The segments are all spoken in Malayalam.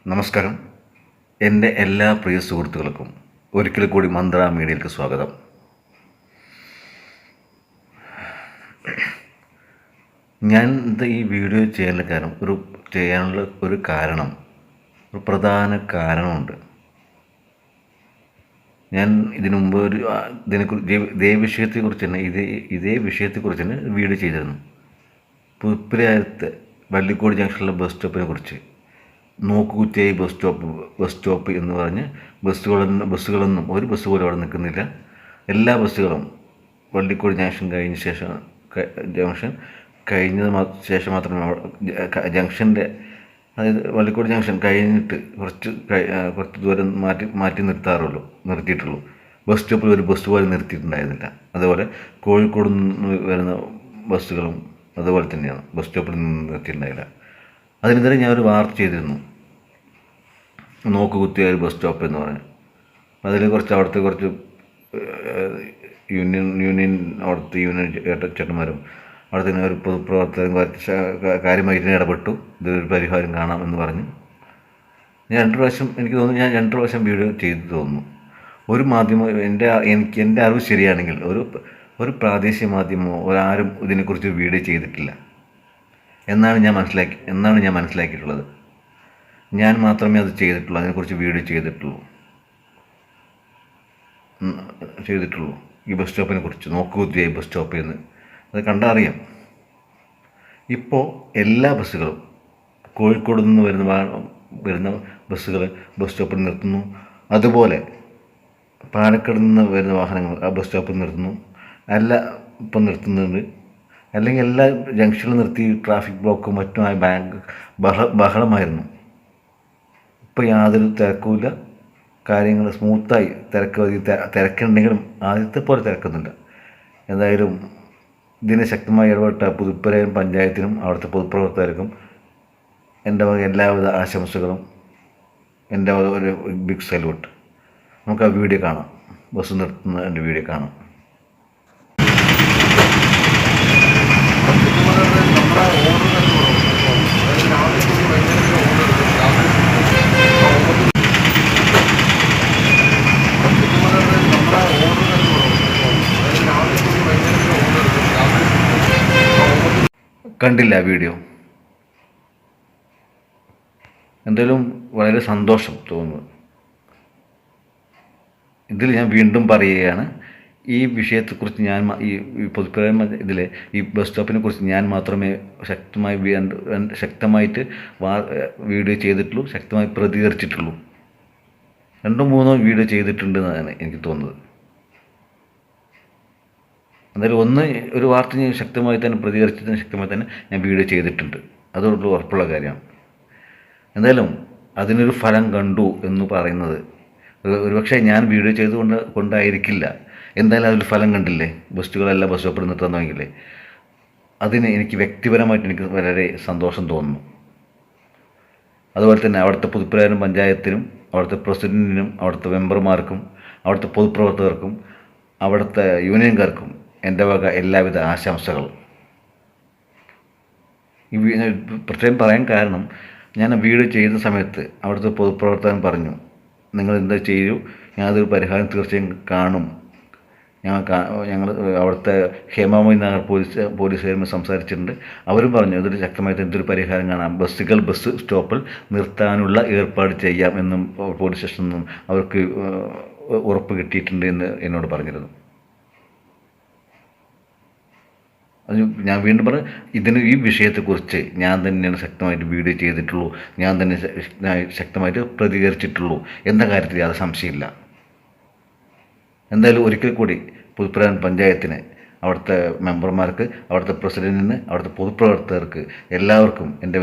നമസ്കാരം. എൻ്റെ എല്ലാ പ്രിയ സുഹൃത്തുക്കൾക്കും ഒരിക്കൽ കൂടി മന്ത്ര മീഡിയയിലേക്ക് സ്വാഗതം. ഞാൻ ഈ വീഡിയോ ചെയ്യാനുള്ള ഒരു പ്രധാന കാരണമുണ്ട്. ഞാൻ ഇതിനു മുമ്പ് ഇതേ വിഷയത്തെക്കുറിച്ച് തന്നെ വീഡിയോ ചെയ്തിരുന്നു. പുൽപ്പുരയത്തെ വള്ളിക്കോട് ജംഗ്ഷനിലെ ബസ് സ്റ്റോപ്പിനെ കുറിച്ച്. നോക്കുകുത്തിയായി ബസ് സ്റ്റോപ്പ് എന്ന് പറഞ്ഞ് ബസ്സുകളൊന്നും ഒരു ബസ് പോലും അവിടെ നിൽക്കുന്നില്ല. എല്ലാ ബസ്സുകളും വള്ളിക്കോട് ജംഗ്ഷൻ കഴിഞ്ഞതിന് ശേഷം മാത്രമേ ജംഗ്ഷൻ്റെ, അതായത് വള്ളിക്കോട് ജംഗ്ഷൻ കഴിഞ്ഞിട്ട് കുറച്ച് ദൂരം നിർത്തിയിട്ടുള്ളൂ. ബസ് സ്റ്റോപ്പിൽ ഒരു ബസ് പോലും നിർത്തിയിട്ടുണ്ടായിരുന്നില്ല. അതുപോലെ കോഴിക്കോട് നിന്ന് വരുന്ന ബസ്സുകളും അതുപോലെ തന്നെയാണ്, ബസ് സ്റ്റോപ്പിൽ നിന്ന് നിർത്തിയിട്ടുണ്ടായില്ല. അതിനെതിരെ ഞാനൊരു വാർത്ത ചെയ്തിരുന്നു, നോക്കുകുത്തിയ ഒരു ബസ് സ്റ്റോപ്പ് എന്ന് പറഞ്ഞു. അതിൽ അവിടുത്തെ കുറച്ച് യൂണിയൻ ചേട്ടന്മാരും അവിടുത്തെ ഒരു പൊതുപ്രവർത്തകരും കാര്യമായിട്ട് ഇടപെട്ടു. ഇതൊരു പരിഹാരം കാണാമെന്ന് പറഞ്ഞു. എനിക്ക് തോന്നുന്നു ഞാൻ 2 പ്രാവശ്യം വീഡിയോ ചെയ്തു തോന്നുന്നു. ഒരു മാധ്യമം എൻ്റെ അറിവ് ശരിയാണെങ്കിൽ ഒരു പ്രാദേശിക മാധ്യമമോ ആരും ഇതിനെക്കുറിച്ച് വീഡിയോ ചെയ്തിട്ടില്ല എന്നാണ് ഞാൻ മനസ്സിലാക്കിയിട്ടുള്ളത്. ഞാൻ മാത്രമേ അത് ചെയ്തിട്ടുള്ളൂ, അതിനെക്കുറിച്ച് വീഡിയോ ചെയ്തിട്ടുള്ളൂ. ഈ ബസ് സ്റ്റോപ്പിനെ കുറിച്ച്, നോക്കുകുത്തിയ ബസ് സ്റ്റോപ്പ് എന്ന് അത് കണ്ടറിയാം. ഇപ്പോൾ എല്ലാ ബസ്സുകളും കോഴിക്കോട് നിന്ന് വരുന്ന ബസ്സുകൾ ബസ് സ്റ്റോപ്പിൽ നിർത്തുന്നു. അതുപോലെ പാലക്കാട് നിന്ന് വരുന്ന വാഹനങ്ങൾ ആ ബസ് സ്റ്റോപ്പിൽ നിർത്തുന്നു. ഇപ്പം നിർത്തുന്നുണ്ട്. അല്ലെങ്കിൽ എല്ലാ ജംഗ്ഷനിലും നിർത്തി ട്രാഫിക് ബ്ലോക്കും മറ്റുമായി ബഹളമായിരുന്നു. ഇപ്പോൾ യാതൊരു തിരക്കുമില്ല. കാര്യങ്ങൾ സ്മൂത്തായി. തിരക്കുണ്ടെങ്കിലും ആദ്യത്തെ പോലെ തിരക്കുന്നില്ല. എന്തായാലും ഇതിനെ ശക്തമായി ഇടപെട്ട പുതുപ്പുരയും പഞ്ചായത്തിനും അവിടുത്തെ പൊതുപ്രവർത്തകർക്കും എൻ്റെ വക എല്ലാവിധ ആശംസകളും. എൻ്റെ വക ഒരു ബിഗ് സല്യൂട്ട്. നമുക്ക് ആ വീഡിയോ കാണാം, ബസ് നിർത്തുന്ന എൻ്റെ വീഡിയോ കാണാം. കണ്ടില്ല വീഡിയോ? എന്തായാലും വളരെ സന്തോഷം തോന്നുന്നു. ഇതിൽ ഞാൻ വീണ്ടും പറയുകയാണ്, ഈ വിഷയത്തെക്കുറിച്ച് ഈ പൊതുപ്പുര ഈ ബസ് സ്റ്റോപ്പിനെ കുറിച്ച് ഞാൻ മാത്രമേ ശക്തമായിട്ട് വീഡിയോ ചെയ്തിട്ടുള്ളൂ, ശക്തമായി പ്രതികരിച്ചിട്ടുള്ളൂ. 2-3 വീഡിയോ ചെയ്തിട്ടുണ്ടെന്നാണ് എനിക്ക് തോന്നുന്നത്. എന്തായാലും ഒരു വാർത്ത ഞാൻ ശക്തമായി തന്നെ ഞാൻ വീഡിയോ ചെയ്തിട്ടുണ്ട്. അതോടുള്ള ഉറപ്പുള്ള കാര്യമാണ്. എന്തായാലും അതിനൊരു ഫലം കണ്ടു എന്ന് പറയുന്നത് ഒരുപക്ഷെ ഞാൻ വീഡിയോ കൊണ്ടായിരിക്കില്ല. എന്തായാലും അതിൽ ഫലം കണ്ടില്ലേ? ബസ്സുകളെല്ലാം ബസ് സ്റ്റോപ്പിൽ നിർത്താൻ തുടങ്ങിയില്ലേ? അതിന് എനിക്ക് വ്യക്തിപരമായിട്ട് എനിക്ക് വളരെ സന്തോഷം തോന്നുന്നു. അതുപോലെ തന്നെ അവിടുത്തെ പുതുപ്പുരയും പഞ്ചായത്തിനും അവിടുത്തെ പ്രസിഡൻറ്റിനും അവിടുത്തെ മെമ്പർമാർക്കും അവിടുത്തെ പൊതുപ്രവർത്തകർക്കും അവിടുത്തെ യൂണിയൻകാർക്കും എൻ്റെ വക എല്ലാവിധ ആശംസകളും. ഈ പ്രത്യേകം പറയാൻ കാരണം, ഞാൻ വീഡിയോ ചെയ്യുന്ന സമയത്ത് അവിടുത്തെ പൊതുപ്രവർത്തകൻ പറഞ്ഞു, നിങ്ങൾ എന്താ ചെയ്യൂ, ഞാനതൊരു പരിഹാരം തീർച്ചയായും കാണും. ഞങ്ങൾ അവിടുത്തെ ഹേമാമോയി നഗർ പോലീസുകാരുമായി സംസാരിച്ചിട്ടുണ്ട്. അവരും പറഞ്ഞു ഇതൊരു ശക്തമായിട്ട് എന്തൊരു പരിഹാരം കാണാം, ബസ് സ്റ്റോപ്പിൽ നിർത്താനുള്ള ഏർപ്പാട് ചെയ്യാം എന്നും പോലീസ് സ്റ്റേഷനിൽ നിന്നും അവർക്ക് ഉറപ്പ് കിട്ടിയിട്ടുണ്ട് എന്ന് എന്നോട് പറഞ്ഞിരുന്നു. അത് ഞാൻ വീണ്ടും ഈ വിഷയത്തെക്കുറിച്ച് ഞാൻ തന്നെയാണ് ശക്തമായിട്ട് വീഡിയോ ചെയ്തിട്ടുള്ളൂ, ഞാൻ തന്നെ ശക്തമായിട്ട് പ്രതികരിച്ചിട്ടുള്ളൂ എന്ന കാര്യത്തിൽ യാതൊരു സംശയമില്ല. എന്തായാലും ഒരിക്കൽ കൂടി പുതുപ്പുര പഞ്ചായത്തിന്, അവിടുത്തെ മെമ്പർമാർക്ക്, അവിടുത്തെ പ്രസിഡൻറ്റിന്, അവിടുത്തെ പൊതുപ്രവർത്തകർക്ക് എല്ലാവർക്കും എൻ്റെ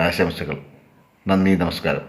ആശംസകൾ. നന്ദി, നമസ്കാരം.